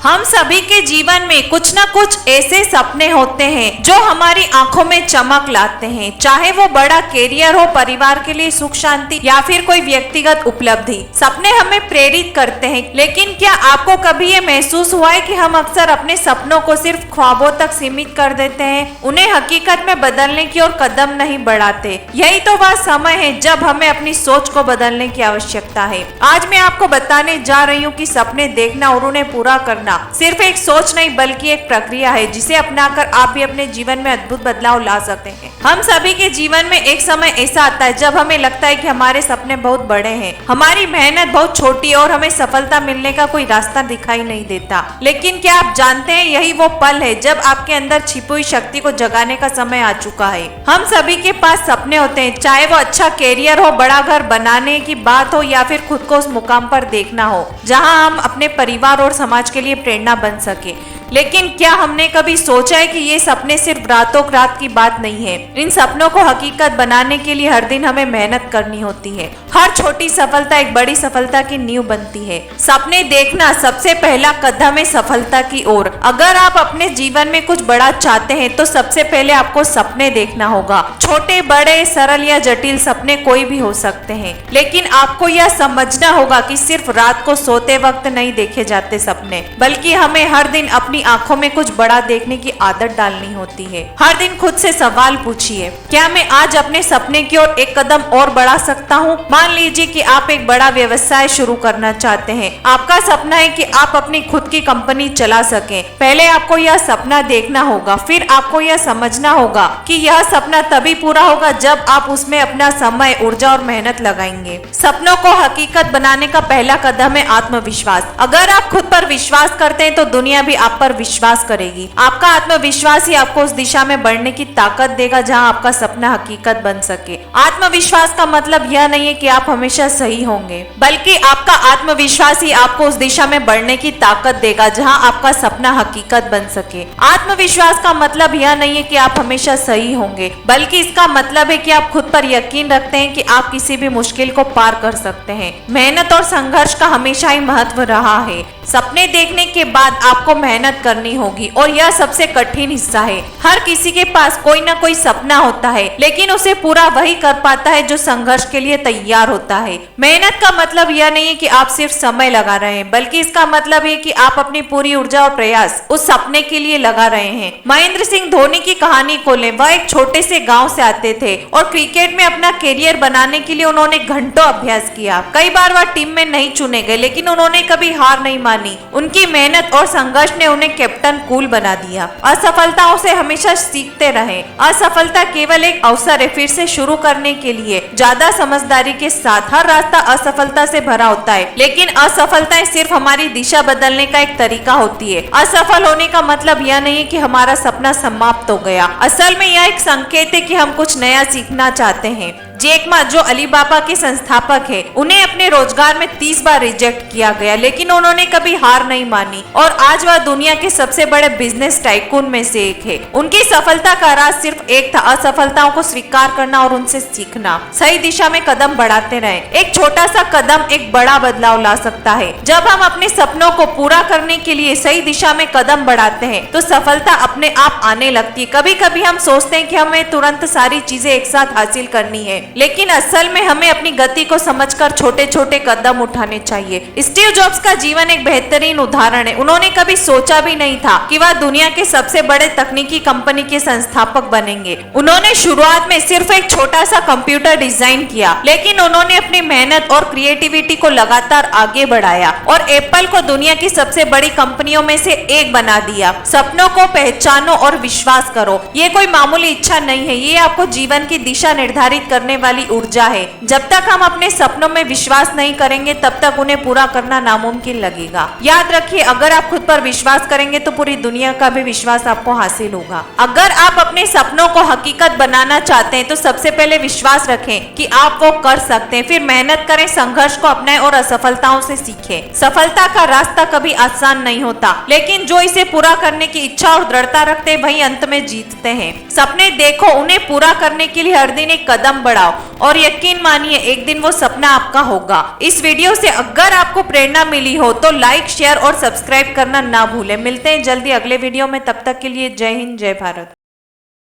हम सभी के जीवन में कुछ न कुछ ऐसे सपने होते हैं जो हमारी आंखों में चमक लाते हैं, चाहे वो बड़ा कैरियर हो, परिवार के लिए सुख शांति या फिर कोई व्यक्तिगत उपलब्धि। सपने हमें प्रेरित करते हैं, लेकिन क्या आपको कभी ये महसूस हुआ है कि हम अक्सर अपने सपनों को सिर्फ ख्वाबों तक सीमित कर देते हैं, उन्हें हकीकत में बदलने की ओर कदम नहीं बढ़ाते। यही तो वह समय है जब हमें अपनी सोच को बदलने की आवश्यकता है। आज मैं आपको बताने जा रही हूँ कि सपने देखना और उन्हें पूरा करना सिर्फ एक सोच नहीं बल्कि एक प्रक्रिया है जिसे अपनाकर आप भी अपने जीवन में अद्भुत बदलाव ला सकते हैं। हम सभी के जीवन में एक समय ऐसा आता है जब हमें लगता है कि हमारे सपने बहुत बड़े हैं, हमारी मेहनत बहुत छोटी है और हमें सफलता मिलने का कोई रास्ता दिखाई नहीं देता। लेकिन क्या आप जानते हैं, यही वो पल है जब आपके अंदर छिपी हुई शक्ति को जगाने का समय आ चुका है। हम सभी के पास सपने होते हैं, चाहे वो अच्छा कैरियर हो, बड़ा घर बनाने की बात हो या फिर खुद को उस मुकाम पर देखना हो जहां हम अपने परिवार और समाज के लिए प्रेरणा बन सके। लेकिन क्या हमने कभी सोचा है कि ये सपने सिर्फ रातों रात की बात नहीं है। इन सपनों को हकीकत बनाने के लिए हर दिन हमें मेहनत करनी होती है। हर छोटी सफलता एक बड़ी सफलता की नींव बनती है। सपने देखना सबसे पहला कदम है सफलता की ओर। अगर आप अपने जीवन में कुछ बड़ा चाहते हैं तो सबसे पहले आपको सपने देखना होगा। छोटे, बड़े, सरल या जटिल सपने कोई भी हो सकते हैं, लेकिन आपको यह समझना होगा कि सिर्फ रात को सोते वक्त नहीं देखे जाते सपने, बल्कि हमें हर दिन अपनी आंखों में कुछ बड़ा देखने की आदत डालनी होती है। हर दिन खुद से सवाल पूछिए, क्या मैं आज अपने सपने की ओर एक कदम और बढ़ा सकता हूँ? मान लीजिए कि आप एक बड़ा व्यवसाय शुरू करना चाहते हैं। आपका सपना है कि आप अपनी खुद की कंपनी चला सकें। पहले आपको यह सपना देखना होगा, फिर आपको यह समझना होगा कि यह सपना तभी पूरा होगा जब आप उसमें अपना समय, ऊर्जा और मेहनत लगाएंगे। सपनों को हकीकत बनाने का पहला कदम है आत्मविश्वास। अगर आप खुद पर विश्वास करते हैं तो दुनिया भी आप पर विश्वास करेगी। आपका आत्मविश्वास ही आपको उस दिशा में बढ़ने की ताकत देगा जहां आपका सपना हकीकत बन सके। आत्मविश्वास का मतलब यह नहीं है कि आप हमेशा सही होंगे, बल्कि आपका आत्मविश्वास ही आपको उस दिशा में बढ़ने की ताकत देगा जहां आपका सपना हकीकत बन सके। आत्मविश्वास का मतलब यह नहीं है कि आप हमेशा सही होंगे, बल्कि इसका मतलब है कि आप खुद पर यकीन रखते हैं कि आप किसी भी मुश्किल को पार कर सकते हैं। मेहनत और संघर्ष का हमेशा ही महत्व रहा है। सपने देखने के बाद आपको मेहनत करनी होगी और यह सबसे कठिन हिस्सा है। हर किसी के पास कोई ना कोई सपना होता है, लेकिन उसे पूरा वही कर पाता है जो संघर्ष के लिए तैयार होता है। मेहनत का मतलब यह नहीं है कि आप सिर्फ समय लगा रहे हैं, बल्कि इसका मतलब है कि आप अपनी पूरी ऊर्जा और प्रयास उस सपने के लिए लगा रहे हैं। महेंद्र सिंह धोनी की कहानी को लें, वह एक छोटे से गाँव से आते थे और क्रिकेट में अपना कैरियर बनाने के लिए उन्होंने घंटों अभ्यास किया। कई बार वह टीम में नहीं चुने गए, लेकिन उन्होंने कभी हार नहीं मानी। उनकी मेहनत और संघर्ष ने उन्हें कैप्टन कूल बना दिया। असफलताओं से हमेशा सीखते रहे। असफलता केवल एक अवसर है फिर से शुरू करने के लिए। ज्यादा समझदारी के साथ हर रास्ता असफलता से भरा होता है, लेकिन असफलताएं सिर्फ हमारी दिशा बदलने का एक तरीका होती है। असफल होने का मतलब यह नहीं है कि हमारा सपना समाप्त हो गया। असल में यह एक संकेत है कि हम कुछ नया सीखना चाहते हैं। जैक मा, जो अलीबाबा के संस्थापक है, उन्हें अपने रोजगार में 30 बार रिजेक्ट किया गया, लेकिन उन्होंने कभी हार नहीं मानी और आज वह दुनिया के सबसे बड़े बिजनेस टाइकून में से एक है। उनकी सफलता का राज सिर्फ एक था, असफलताओं को स्वीकार करना और उनसे सीखना। सही दिशा में कदम बढ़ाते रहे। एक छोटा सा कदम एक बड़ा बदलाव ला सकता है। जब हम अपने सपनों को पूरा करने के लिए सही दिशा में कदम बढ़ाते हैं तो सफलता अपने आप आने लगती है। कभी कभी हम सोचते हैं कि हमें तुरंत सारी चीजें एक साथ हासिल करनी है, लेकिन असल में हमें अपनी गति को समझकर छोटे छोटे कदम उठाने चाहिए। स्टीव जॉब्स का जीवन एक बेहतरीन उदाहरण है। उन्होंने कभी सोचा भी नहीं था कि वह दुनिया के सबसे बड़े तकनीकी कंपनी के संस्थापक बनेंगे। उन्होंने शुरुआत में सिर्फ एक छोटा सा कंप्यूटर डिजाइन किया, लेकिन उन्होंने अपनी मेहनत और क्रिएटिविटी को लगातार आगे बढ़ाया और एप्पल को दुनिया की सबसे बड़ी कंपनियों में से एक बना दिया। सपनों को पहचानो और विश्वास करो। ये कोई मामूली इच्छा नहीं है, ये आपको जीवन की दिशा निर्धारित करने वाली ऊर्जा है। जब तक हम अपने सपनों में विश्वास नहीं करेंगे तब तक उन्हें पूरा करना नामुमकिन लगेगा। याद रखिए, अगर आप खुद पर विश्वास करेंगे तो पूरी दुनिया का भी विश्वास आपको हासिल होगा। अगर आप अपने सपनों को हकीकत बनाना चाहते हैं तो सबसे पहले विश्वास रखें कि आप वो कर सकते हैं। फिर मेहनत करें, संघर्ष को अपनाएं और असफलताओं से सीखें। सफलता का रास्ता कभी आसान नहीं होता, लेकिन जो इसे पूरा करने की इच्छा और दृढ़ता रखते हैं वही अंत में जीतते हैं। सपने देखो, उन्हें पूरा करने के लिए हर दिन एक कदम बढ़ाओ और यकीन मानिए एक दिन वो सपना आपका होगा। इस वीडियो से अगर आपको प्रेरणा मिली हो तो लाइक, शेयर और सब्सक्राइब करना ना भूलें। मिलते हैं जल्दी अगले वीडियो में, तब तक के लिए जय हिंद, जय भारत।